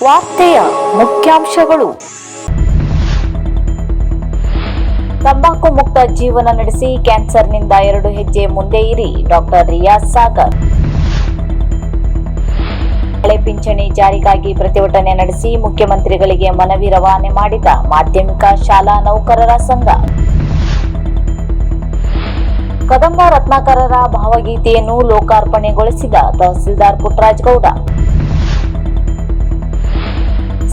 ವಾರ್ತೆಯ ಮುಖ್ಯಾಂಶಗಳು. ತಂಬಾಕು ಮುಕ್ತ ಜೀವನ ನಡೆಸಿ ಕ್ಯಾನ್ಸರ್ನಿಂದ 2 ಹೆಜ್ಜೆ ಮುಂದೆ ಇರಿ. ಡಾಕ್ಟರ್ ರಿಯಾಜ್ ಸಾಗರ್. ಹಳೆ ಪಿಂಚಣಿ ಜಾರಿಗಾಗಿ ಪ್ರತಿಭಟನೆ ನಡೆಸಿ ಮುಖ್ಯಮಂತ್ರಿಗಳಿಗೆ ಮನವಿ ರವಾನೆ ಮಾಡಿದ ಮಾಧ್ಯಮಿಕ ಶಾಲಾ ನೌಕರರ ಸಂಘ. ಕದಂಬ ರತ್ನಾಕರರ ಭಾವಗೀತೆಯನ್ನು ಲೋಕಾರ್ಪಣೆಗೊಳಿಸಿದ ತಹಸೀಲ್ದಾರ್ ಪುಟ್ಟರಾಜ ಗೌಡ.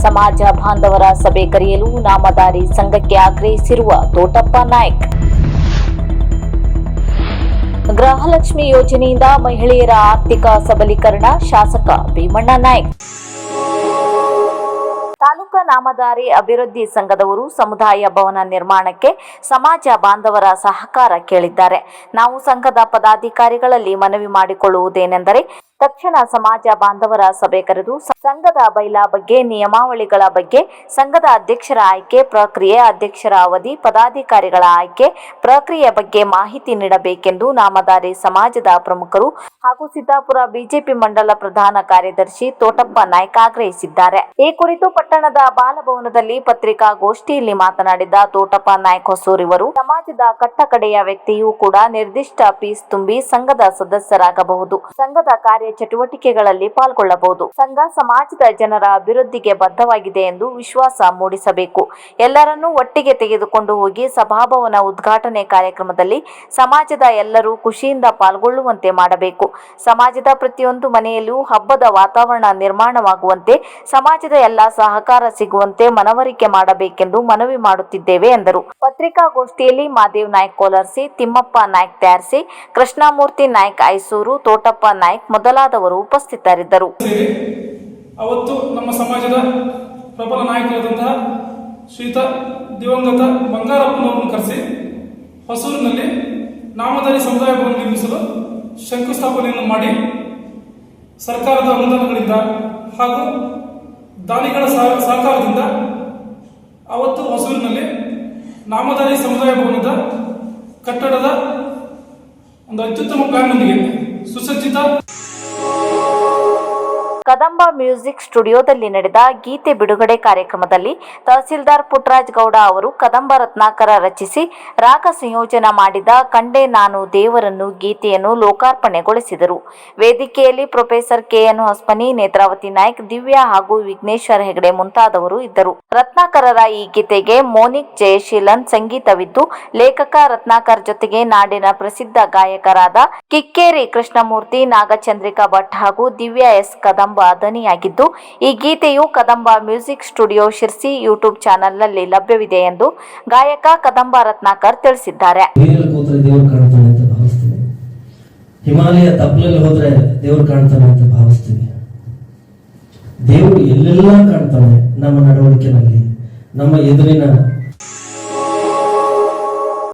ಸಮಾಜ ಬಾಂಧವರ ಸಭೆ ಕರೆಯಲು ನಾಮಧಾರಿ ಸಂಘಕ್ಕೆ ಆಗ್ರಹಿಸಿರುವ ತೋಟಪ್ಪ ನಾಯ್ಕ್. ಗೃಹಲಕ್ಷ್ಮಿ ಯೋಜನೆಯಿಂದ ಮಹಿಳೆಯರ ಆರ್ಥಿಕ ಸಬಲೀಕರಣ ಶಾಸಕ ಭೀಮಣ್ಣ ನಾಯ್ಕ್. ತಾಲೂಕಾ ನಾಮಧಾರಿ ಅಭಿವೃದ್ಧಿ ಸಂಘದವರು ಸಮುದಾಯ ಭವನ ನಿರ್ಮಾಣಕ್ಕೆ ಸಮಾಜ ಬಾಂಧವರ ಸಹಕಾರ ಕೇಳಿದ್ದಾರೆ. ನಾವು ಸಂಘದ ಪದಾಧಿಕಾರಿಗಳಲ್ಲಿ ಮನವಿ ಮಾಡಿಕೊಳ್ಳುವುದೇನೆಂದರೆ, ತಕ್ಷಣ ಸಮಾಜ ಬಾಂಧವರ ಸಭೆ ಕರೆದು ಸಂಘದ ಬೈಲಾ ಬಗ್ಗೆ, ನಿಯಮಾವಳಿಗಳ ಬಗ್ಗೆ, ಸಂಘದ ಅಧ್ಯಕ್ಷರ ಆಯ್ಕೆ ಪ್ರಕ್ರಿಯೆ, ಅಧ್ಯಕ್ಷರ ಅವಧಿ, ಪದಾಧಿಕಾರಿಗಳ ಆಯ್ಕೆ ಪ್ರಕ್ರಿಯೆ ಬಗ್ಗೆ ಮಾಹಿತಿ ನೀಡಬೇಕೆಂದು ನಾಮಧಾರಿ ಸಮಾಜದ ಪ್ರಮುಖರು ಹಾಗೂ ಸಿದ್ದಾಪುರ ಬಿಜೆಪಿ ಮಂಡಲ ಪ್ರಧಾನ ಕಾರ್ಯದರ್ಶಿ ತೋಟಪ್ಪ ನಾಯ್ಕ ಆಗ್ರಹಿಸಿದ್ದಾರೆ. ಈ ಕುರಿತು ಪಟ್ಟಣದ ಬಾಲಭವನದಲ್ಲಿ ಪತ್ರಿಕಾಗೋಷ್ಠಿಯಲ್ಲಿ ಮಾತನಾಡಿದ ತೋಟಪ್ಪ ನಾಯ್ಕ ಹೊಸೂರಿವರು, ಸಮಾಜದ ಕಟ್ಟಕಡೆಯ ವ್ಯಕ್ತಿಯೂ ಕೂಡ ನಿರ್ದಿಷ್ಟ ಫೀಸ್ ತುಂಬಿ ಸಂಘದ ಸದಸ್ಯರಾಗಬಹುದು, ಸಂಘದ ಕಾರ್ಯ ಚಟುವಟಿಕೆಗಳಲ್ಲಿ ಪಾಲ್ಗೊಳ್ಳಬಹುದು. ಸಂಘ ಸಮಾಜದ ಜನರ ಅಭಿವೃದ್ಧಿಗೆ ಬದ್ಧವಾಗಿದೆ ಎಂದು ವಿಶ್ವಾಸ ಮೂಡಿಸಬೇಕು. ಎಲ್ಲರನ್ನೂ ಒಟ್ಟಿಗೆ ತೆಗೆದುಕೊಂಡು ಹೋಗಿ ಸಭಾಭವನ ಉದ್ಘಾಟನೆ ಕಾರ್ಯಕ್ರಮದಲ್ಲಿ ಸಮಾಜದ ಎಲ್ಲರೂ ಖುಷಿಯಿಂದ ಪಾಲ್ಗೊಳ್ಳುವಂತೆ ಮಾಡಬೇಕು. ಸಮಾಜದ ಪ್ರತಿಯೊಂದು ಮನೆಯಲ್ಲೂ ಹಬ್ಬದ ವಾತಾವರಣ ನಿರ್ಮಾಣವಾಗುವಂತೆ, ಸಮಾಜದ ಎಲ್ಲ ಸಹಕಾರ ಸಿಗುವಂತೆ ಮನವರಿಕೆ ಮಾಡಬೇಕೆಂದು ಮನವಿ ಮಾಡುತ್ತಿದ್ದೇವೆ ಎಂದರು. ಪತ್ರಿಕಾಗೋಷ್ಠಿಯಲ್ಲಿ ಮಾದೇವ್ ನಾಯ್ಕ ಕೋಲರ್ಸಿ, ತಿಮ್ಮಪ್ಪ ನಾಯ್ಕ ತ್ಯಾರ್ಸಿ, ಕೃಷ್ಣಮೂರ್ತಿ ನಾಯ್ಕ ಐಸೂರು, ತೋಟಪ್ಪ ನಾಯ್ಕ ಮೊದಲಾದವರು ಉಪಸ್ಥಿತರಿದ್ದರು. ಅವತ್ತು ನಮ್ಮ ಸಮಾಜದ ಪ್ರಬಲ ನಾಯಕರಾದಂತಹ ಶ್ರೀಯುತ ದಿವಂಗತ ಬಂಗಾರಪ್ಪನವರನ್ನು ಕರೆಸಿ ಹೊಸೂರಿನಲ್ಲಿ ನಾಮಧಾರಿ ಸಮುದಾಯ ಭವನ ನಿರ್ಮಿಸಲು ಶಂಕುಸ್ಥಾಪನೆಯನ್ನು ಮಾಡಿ, ಸರ್ಕಾರದ ಅನುದಾನಗಳಿಂದ ಹಾಗೂ ದಾನಿಗಳ ಸಹಕಾರದಿಂದ ಅವತ್ತು ಹೊಸೂರಿನಲ್ಲಿ ನಾಮಧಾರಿ ಸಮುದಾಯ ಭವನದ ಕಟ್ಟಡದ ಒಂದು ಅತ್ಯುತ್ತಮ ಪ್ಲಾನ್ನೊಂದಿಗೆ ಸುಸಜ್ಜಿತ ಕದಂಬ ಮ್ಯೂಸಿಕ್ ಸ್ಟುಡಿಯೋದಲ್ಲಿ ನಡೆದ ಗೀತೆ ಬಿಡುಗಡೆ ಕಾರ್ಯಕ್ರಮದಲ್ಲಿ ತಹಸೀಲ್ದಾರ್ ಪುಟ್ಟರಾಜ ಗೌಡ ಅವರು ಕದಂಬ ರತ್ನಾಕರ ರಚಿಸಿ ರಾಗ ಸಂಯೋಜನೆ ಮಾಡಿದ ಕಂಡೆ ನಾನು ದೇವರನ್ನು ಗೀತೆಯನ್ನು ಲೋಕಾರ್ಪಣೆಗೊಳಿಸಿದರು. ವೇದಿಕೆಯಲ್ಲಿ ಪ್ರೊಫೆಸರ್ ಕೆಎನ್ ಹೊಸ್ಮನಿ, ನೇತ್ರಾವತಿ ನಾಯ್ಕ್, ದಿವ್ಯಾ ಹಾಗೂ ವಿಘ್ನೇಶ್ವರ ಹೆಗಡೆ ಮುಂತಾದವರು ಇದ್ದರು. ರತ್ನಾಕರರ ಈ ಗೀತೆಗೆ ಮೋನಿಕ್ ಜಯಶೀಲನ್ ಸಂಗೀತವಿದ್ದು, ಲೇಖಕ ರತ್ನಾಕರ್ ಜೊತೆಗೆ ನಾಡಿನ ಪ್ರಸಿದ್ಧ ಗಾಯಕರಾದ ಕಿಕ್ಕೇರಿ ಕೃಷ್ಣಮೂರ್ತಿ, ನಾಗಚಂದ್ರಿಕಾ ಭಟ್ ಹಾಗೂ ದಿವ್ಯಾ ಎಸ್ ಕದಂಬ ಧ್ವನಿಯಾಗಿದ್ದು, ಈ ಗೀತೆಯು Kadamba music studio Sirsi YouTube ಚಾನೆಲ್ನಲ್ಲಿ ಲಭ್ಯವಿದೆ ಎಂದು ಗಾಯಕ ಕದಂಬ ರತ್ನಾಕರ್ ತಿಳಿಸಿದ್ದಾರೆ. ಹಿಮಾಲಯ ತಪ್ಪಲಲ್ಲಿ ಹೋದ್ರೆ ದೇವರು ಕಾಣ್ತಾನೆ ಅಂತ ಭಾವಿಸ್ತೀವಿ. ದೇವರು ಎಲ್ಲೆಲ್ಲ ಕಾಣ್ತಾನೆ, ನಮ್ಮ ನಡವಳಿಕೆಯಲ್ಲಿ, ನಮ್ಮ ಎದುರಿನ.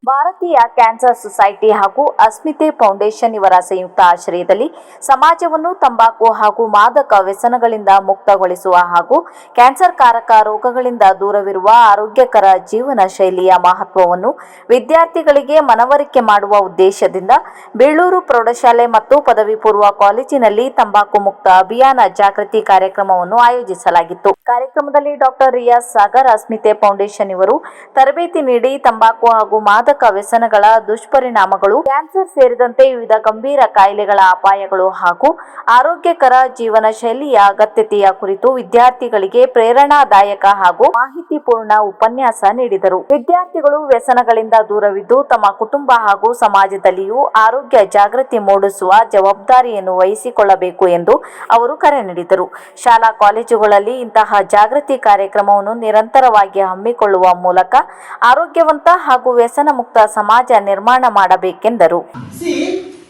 ಭಾರತೀಯ ಕ್ಯಾನ್ಸರ್ ಸೊಸೈಟಿ ಹಾಗೂ ಅಸ್ಮಿತೆ ಫೌಂಡೇಶನ್ ಇವರ ಸಂಯುಕ್ತ ಆಶ್ರಯದಲ್ಲಿ ಸಮಾಜವನ್ನು ತಂಬಾಕು ಹಾಗೂ ಮಾದಕ ವ್ಯಸನಗಳಿಂದ ಮುಕ್ತಗೊಳಿಸುವ ಹಾಗೂ ಕ್ಯಾನ್ಸರ್ ಕಾರಕ ರೋಗಗಳಿಂದ ದೂರವಿರುವ ಆರೋಗ್ಯಕರ ಜೀವನ ಶೈಲಿಯ ಮಹತ್ವವನ್ನು ವಿದ್ಯಾರ್ಥಿಗಳಿಗೆ ಮನವರಿಕೆ ಮಾಡುವ ಉದ್ದೇಶದಿಂದ ಬೇಳೂರು ಪ್ರೌಢಶಾಲೆ ಮತ್ತು ಪದವಿ ಪೂರ್ವ ಕಾಲೇಜಿನಲ್ಲಿ ತಂಬಾಕು ಮುಕ್ತ ಅಭಿಯಾನ ಜಾಗೃತಿ ಕಾರ್ಯಕ್ರಮವನ್ನು ಆಯೋಜಿಸಲಾಗಿತ್ತು. ಕಾರ್ಯಕ್ರಮದಲ್ಲಿ ಡಾಕ್ಟರ್ ರಿಯಾಜ್ ಸಾಗರ್, ಅಸ್ಮಿತೆ ಫೌಂಡೇಶನ್ ಇವರು ತರಬೇತಿ ನೀಡಿ ತಂಬಾಕು ಹಾಗೂ ಮಾದಕ ವ್ಯಸನಗಳ ದುಷ್ಪರಿಣಾಮಗಳು, ಕ್ಯಾನ್ಸರ್ ಸೇರಿದಂತೆ ವಿವಿಧ ಗಂಭೀರ ಕಾಯಿಲೆಗಳ ಅಪಾಯಗಳು ಹಾಗೂ ಆರೋಗ್ಯಕರ ಜೀವನ ಶೈಲಿಯ ಅಗತ್ಯತೆಯ ಕುರಿತು ವಿದ್ಯಾರ್ಥಿಗಳಿಗೆ ಪ್ರೇರಣಾದಾಯಕ ಹಾಗೂ ಮಾಹಿತಿಪೂರ್ಣ ಉಪನ್ಯಾಸ ನೀಡಿದರು. ವಿದ್ಯಾರ್ಥಿಗಳು ವ್ಯಸನಗಳಿಂದ ದೂರವಿದ್ದು ತಮ್ಮ ಕುಟುಂಬ ಹಾಗೂ ಸಮಾಜದಲ್ಲಿಯೂ ಆರೋಗ್ಯ ಜಾಗೃತಿ ಮೂಡಿಸುವ ಜವಾಬ್ದಾರಿಯನ್ನು ವಹಿಸಿಕೊಳ್ಳಬೇಕು ಎಂದು ಅವರು ಕರೆ ನೀಡಿದರು. ಶಾಲಾ ಕಾಲೇಜುಗಳಲ್ಲಿ ಇಂತಹ ಜಾಗೃತಿ ಕಾರ್ಯಕ್ರಮವನ್ನು ನಿರಂತರವಾಗಿ ಹಮ್ಮಿಕೊಳ್ಳುವ ಮೂಲಕ ಆರೋಗ್ಯವಂತ ಹಾಗೂ ವ್ಯಸನ ಮುಕ್ತ ಸಮಾಜ ನಿರ್ಮಾಣ ಮಾಡಬೇಕೆಂದರು.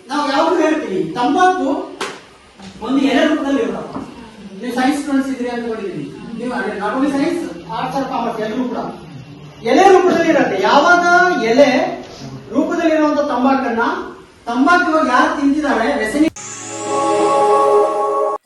ನಾವು ಯಾವುದು ಹೇಳ್ತೀವಿ, ತಂಬಾಕು ಒಂದು ಎಲೆ ರೂಪದಲ್ಲಿ ಇರೋದು. ನೀವು ಸೈನ್ಸ್ ಸ್ಟೂಡೆಂಟ್ಸ್ ಇದ್ರಿ ಅಂತ ನೋಡಿದೀನಿ. ನೀವು not only science, arts or commerce ಎಲ್ಲರೂ ಕೂಡ ಎಲೆ ರೂಪದಲ್ಲಿ ಇರುತ್ತೆ. ಯಾವಾಗ ಎಲೆ ರೂಪದಲ್ಲಿರುವಂತ ತಂಬಾಕು ಯಾರು ತಿಂತಿದ್ದಾರೆ ವ್ಯಸನಿ.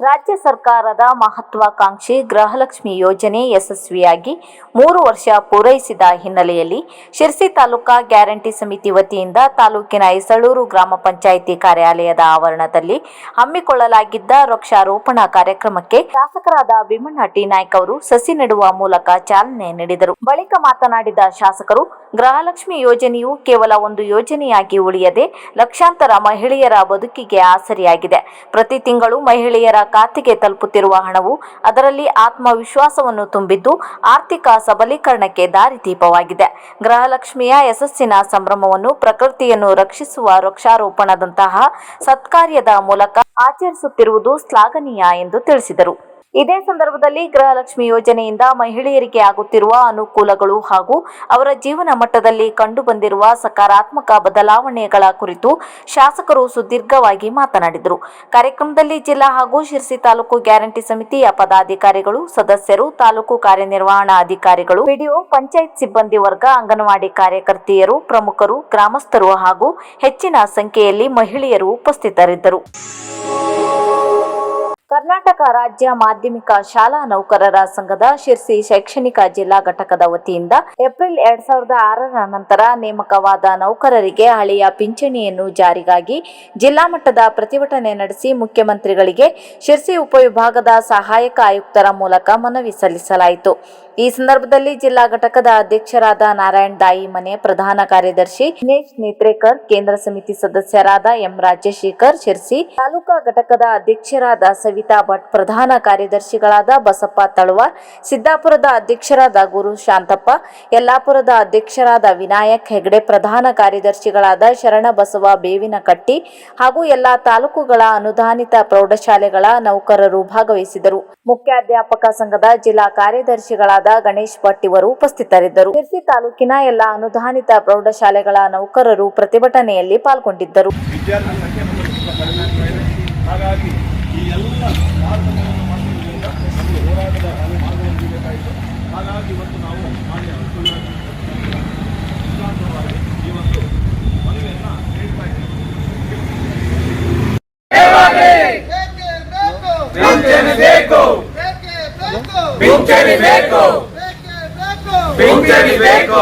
ರಾಜ್ಯ ಸರ್ಕಾರದ ಮಹತ್ವಾಕಾಂಕ್ಷಿ ಗೃಹಲಕ್ಷ್ಮಿ ಯೋಜನೆ ಯಶಸ್ವಿಯಾಗಿ 3 ವರ್ಷ ಪೂರೈಸಿದ ಹಿನ್ನೆಲೆಯಲ್ಲಿ ಶಿರಸಿ ತಾಲೂಕಾ ಗ್ಯಾರಂಟಿ ಸಮಿತಿ ವತಿಯಿಂದ ತಾಲೂಕಿನ ಇಸಳೂರು ಗ್ರಾಮ ಪಂಚಾಯಿತಿ ಕಾರ್ಯಾಲಯದ ಆವರಣದಲ್ಲಿ ಹಮ್ಮಿಕೊಳ್ಳಲಾಗಿದ್ದ ವೃಕ್ಷಾರೋಪಣಾ ಕಾರ್ಯಕ್ರಮಕ್ಕೆ ಶಾಸಕರಾದ ಭೀಮಣ್ಣ ಟಿ ನಾಯ್ಕ ಅವರು ಸಸಿ ನೆಡುವ ಮೂಲಕ ಚಾಲನೆ ನೀಡಿದರು. ಬಳಿಕ ಮಾತನಾಡಿದ ಶಾಸಕರು, ಗೃಹಲಕ್ಷ್ಮಿ ಯೋಜನೆಯು ಕೇವಲ ಒಂದು ಯೋಜನೆಯಾಗಿ ಉಳಿಯದೆ ಲಕ್ಷಾಂತರ ಮಹಿಳೆಯರ ಬದುಕಿಗೆ ಆಸರೆಯಾಗಿದೆ. ಪ್ರತಿ ತಿಂಗಳು ಮಹಿಳೆಯರ ಖಾತೆಗೆ ತಲುಪುತ್ತಿರುವ ಹಣವು ಅದರಲ್ಲಿ ಆತ್ಮವಿಶ್ವಾಸವನ್ನು ತುಂಬಿದ್ದು ಆರ್ಥಿಕ ಸಬಲೀಕರಣಕ್ಕೆ ದಾರಿದೀಪವಾಗಿದೆ. ಗೃಹಲಕ್ಷ್ಮಿಯ ಯಶಸ್ಸಿನ ಸಂಭ್ರಮವನ್ನು ಪ್ರಕೃತಿಯನ್ನು ರಕ್ಷಿಸುವ ವೃಕ್ಷಾರೋಪಣದಂತಹ ಸತ್ಕಾರ್ಯದ ಮೂಲಕ ಆಚರಿಸುತ್ತಿರುವುದು ಶ್ಲಾಘನೀಯ ಎಂದು ತಿಳಿಸಿದರು. ಇದೇ ಸಂದರ್ಭದಲ್ಲಿ ಗೃಹಲಕ್ಷ್ಮಿ ಯೋಜನೆಯಿಂದ ಮಹಿಳೆಯರಿಗೆ ಆಗುತ್ತಿರುವ ಅನುಕೂಲಗಳು ಹಾಗೂ ಅವರ ಜೀವನ ಮಟ್ಟದಲ್ಲಿ ಕಂಡುಬಂದಿರುವ ಸಕಾರಾತ್ಮಕ ಬದಲಾವಣೆಗಳ ಕುರಿತು ಶಾಸಕರು ಸುದೀರ್ಘವಾಗಿ ಮಾತನಾಡಿದರು. ಕಾರ್ಯಕ್ರಮದಲ್ಲಿ ಜಿಲ್ಲಾ ಹಾಗೂ ಶಿರಸಿ ತಾಲೂಕು ಗ್ಯಾರಂಟಿ ಸಮಿತಿಯ ಪದಾಧಿಕಾರಿಗಳು, ಸದಸ್ಯರು, ತಾಲೂಕು ಕಾರ್ಯನಿರ್ವಹಣಾ ಅಧಿಕಾರಿಗಳು, ಪಿಡಿಒ, ಪಂಚಾಯತ್ ಸಿಬ್ಬಂದಿ ವರ್ಗ, ಅಂಗನವಾಡಿ ಕಾರ್ಯಕರ್ತೆಯರು, ಪ್ರಮುಖರು, ಗ್ರಾಮಸ್ಥರು ಹಾಗೂ ಹೆಚ್ಚಿನ ಸಂಖ್ಯೆಯಲ್ಲಿ ಮಹಿಳೆಯರು ಉಪಸ್ಥಿತರಿದ್ದರು. ಕರ್ನಾಟಕ ರಾಜ್ಯ ಮಾಧ್ಯಮಿಕ ಶಾಲಾ ನೌಕರರ ಸಂಘದ ಶಿರಸಿ ಶೈಕ್ಷಣಿಕ ಜಿಲ್ಲಾ ಘಟಕದ ವತಿಯಿಂದ ಏಪ್ರಿಲ್ 2006ರ ನಂತರ ನೇಮಕವಾದ ನೌಕರರಿಗೆ ಹಳೆಯ ಪಿಂಚಣಿಯನ್ನು ಜಾರಿಗಾಗಿ ಜಿಲ್ಲಾ ಮಟ್ಟದ ಪ್ರತಿಭಟನೆ ನಡೆಸಿ ಮುಖ್ಯಮಂತ್ರಿಗಳಿಗೆ ಶಿರಸಿ ಉಪವಿಭಾಗದ ಸಹಾಯಕ ಆಯುಕ್ತರ ಮೂಲಕ ಮನವಿ ಸಲ್ಲಿಸಲಾಯಿತು. ಈ ಸಂದರ್ಭದಲ್ಲಿ ಜಿಲ್ಲಾ ಘಟಕದ ಅಧ್ಯಕ್ಷರಾದ ನಾರಾಯಣ್ ದಾಯಿಮನೆ, ಪ್ರಧಾನ ಕಾರ್ಯದರ್ಶಿ ದಿನೇಶ್ ನೇತ್ರೇಕರ್, ಕೇಂದ್ರ ಸಮಿತಿ ಸದಸ್ಯರಾದ ಎಂ ರಾಜಶೇಖರ್ ಶಿರಸಿ, ತಾಲೂಕಾ ಘಟಕದ ಅಧ್ಯಕ್ಷರಾದ ಸವಿತಾ ಭಟ್, ಪ್ರಧಾನ ಕಾರ್ಯದರ್ಶಿಗಳಾದ ಬಸಪ್ಪ ತಳವಾರ್, ಸಿದ್ದಾಪುರದ ಅಧ್ಯಕ್ಷರಾದ ಗುರು ಶಾಂತಪ್ಪ, ಯಲ್ಲಾಪುರದ ಅಧ್ಯಕ್ಷರಾದ ವಿನಾಯಕ್ ಹೆಗಡೆ, ಪ್ರಧಾನ ಕಾರ್ಯದರ್ಶಿಗಳಾದ ಶರಣಬಸವ ಬೇವಿನಕಟ್ಟಿ ಹಾಗೂ ಎಲ್ಲಾ ತಾಲೂಕುಗಳ ಅನುದಾನಿತ ಪ್ರೌಢಶಾಲೆಗಳ ನೌಕರರು ಭಾಗವಹಿಸಿದರು. ಮುಖ್ಯಾಧ್ಯಾಪಕ ಸಂಘದ ಜಿಲ್ಲಾ ಕಾರ್ಯದರ್ಶಿಗಳಾದ ಗಣೇಶ್ ಭಟ್ ಇವರು ಉಪಸ್ಥಿತರಿದ್ದರು. ಶಿರಸಿ ತಾಲೂಕಿನ ಎಲ್ಲ ಅನುದಾನಿತ ಪ್ರೌಢಶಾಲೆಗಳ ನೌಕರರು ಪ್ರತಿಭಟನೆಯಲ್ಲಿ ಪಾಲ್ಗೊಂಡಿದ್ದರು. ಹಾಗಾಗಿ ಈ ಎಲ್ಲ ಮಾರ್ಗಗಳನ್ನು ಮಾಡುವುದರಿಂದ ನಮಗೆ ಹೋರಾಟದ ಮಾರ್ಗವನ್ನು ನೀಡಬೇಕಾಯಿತು. ಹಾಗಾಗಿ ಇವತ್ತು ನಾವು ಮಾನ್ಯ ಸಿದ್ಧಾಂತವಾಗಿ ಈ ಒಂದು ಮನವಿಯನ್ನು ನೀಡ್ತಾ ಇದ್ದೀವಿ. ಪಿಂಚಣಿ ಬೇಕು.